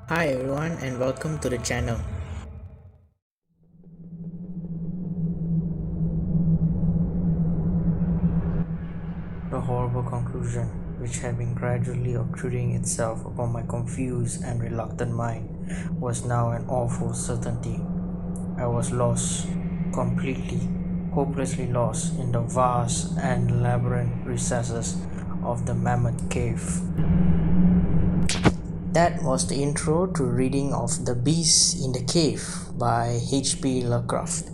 Hi everyone and welcome to the channel. The horrible conclusion, which had been gradually obtruding itself upon my confused and reluctant mind, was now an awful certainty. I was lost, completely, hopelessly lost in the vast and labyrinth recesses of the Mammoth Cave. That was the intro to reading of The Beast in the Cave by H.P. Lovecraft.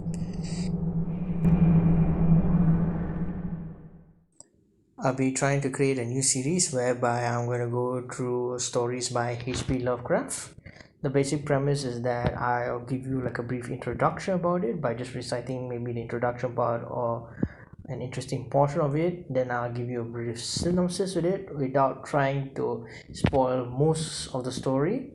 I'll be trying to create a new series whereby I'm going to go through stories by H.P. Lovecraft. The basic premise is that I'll give you like a brief introduction about it by just reciting maybe the introduction part or an interesting portion of it. Then I'll give you a brief synopsis with it without trying to spoil most of the story.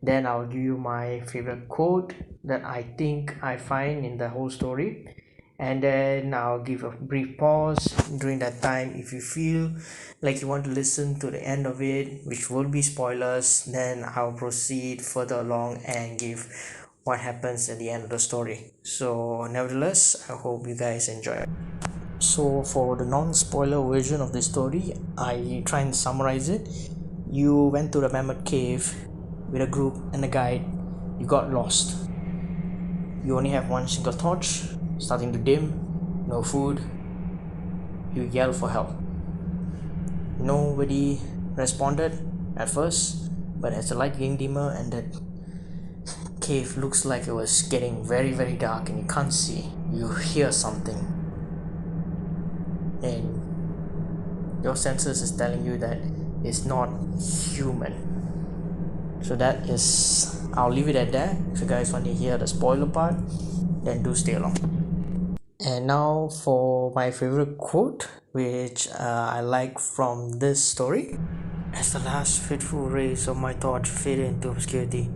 Then I'll give you my favorite quote that I think I find in the whole story, and then I'll give a brief pause during that time. If you feel like you want to listen to the end of it, which will be spoilers, then I'll proceed further along and give what happens at the end of the story. So nevertheless, I hope you guys enjoy it. So for the non-spoiler version of the story, I try and summarize it. You went to the Mammoth Cave with a group and a guide. You got lost. You only have one single torch, starting to dim, no food. You yell for help. Nobody responded at first, but as the light getting dimmer and the cave looks like it was getting very dark and you can't see, you hear something. And your senses is telling you that it's not human. So that is, I'll leave it at that. If you guys want to hear the spoiler part, then do stay along. And now for my favorite quote, which I like from this story. As the last fitful rays of my torch faded into obscurity,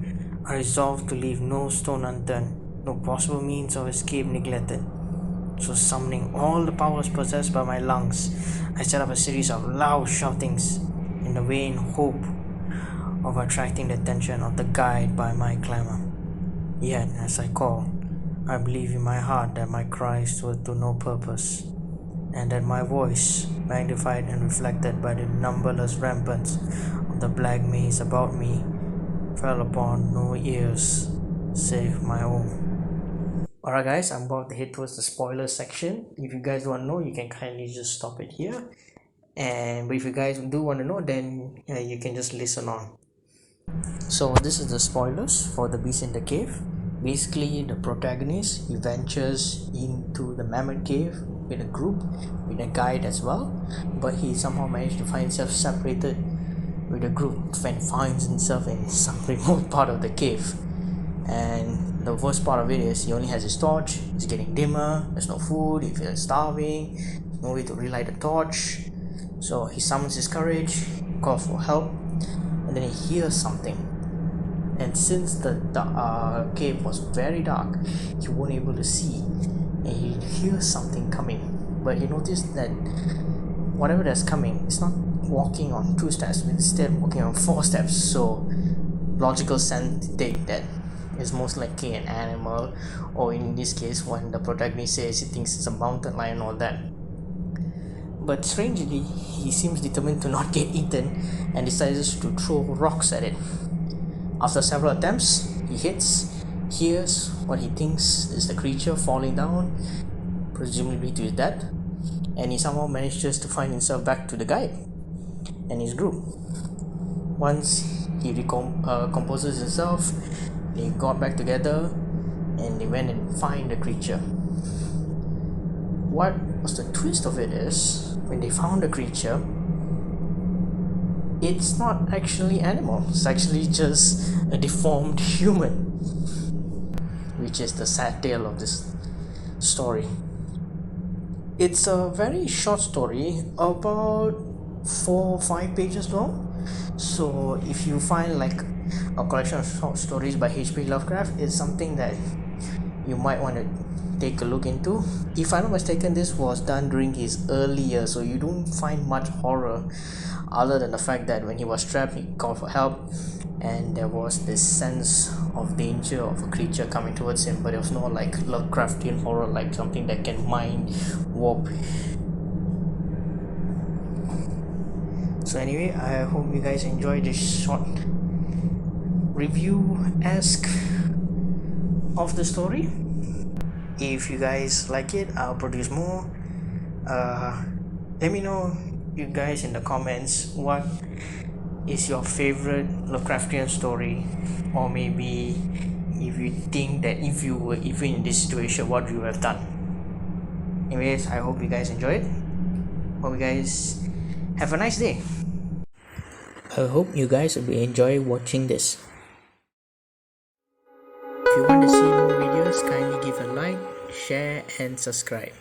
I resolved to leave no stone unturned, no possible means of escape neglected. So, summoning all the powers possessed by my lungs, I set up a series of loud shoutings in the vain hope of attracting the attention of the guide by my clamor. Yet, as I called, I believe in my heart that my cries were to no purpose, and that my voice, magnified and reflected by the numberless ramparts of the black maze about me, fell upon no ears save my own. Alright guys, I'm about to head towards the spoiler section. If you guys want to know, you can kindly just stop it here. But if you guys do want to know, then you can just listen on. So this is the spoilers for The Beast in the Cave. Basically, the protagonist, he ventures into the Mammoth Cave with a group, with a guide as well, but he somehow managed to find himself separated with a group and finds himself in some remote part of the cave. And the worst part of it is he only has his torch, it's getting dimmer, there's no food, he feels starving, no way to relight the torch. So he summons his courage, calls for help, and then he hears something. And since the cave was very dark, he wasn't able to see, and he hears something coming. But he noticed that whatever that's coming, it's not walking on 2 steps, but instead walking on 4 steps. So logical sense dictate that it's most likely an animal, or in this case, when the protagonist says he thinks it's a mountain lion or that. But strangely, he seems determined to not get eaten and decides to throw rocks at it. After several attempts, he hits, hears what he thinks is the creature falling down, presumably to his death, and he somehow manages to find himself back to the guide and his group. Once he composes himself, they got back together and they went and find the creature. What was the twist of it is, when they found the creature, it's not actually animal, it's actually just a deformed human, which is the sad tale of this story. It's a very short story, about 4 or 5 pages long. So if you find like a collection of short stories by H.P. Lovecraft, it's something that you might want to take a look into. If I'm not mistaken, this was done during his early years, so you don't find much horror other than the fact that when he was trapped, he called for help, and there was this sense of danger of a creature coming towards him, but it was not like Lovecraftian horror, like something that can mind warp. So anyway, I hope you guys enjoyed this short review-esque of the story. If you guys like it, I'll produce more. Let me know, you guys, in the comments, what is your favorite Lovecraftian story, or maybe if you think that if you were even in this situation, what you have done. Anyways, I hope you guys enjoyed. Hope you guys have a nice day. I hope you guys will enjoy watching this. If you want to see more videos, kindly give a like, share and subscribe.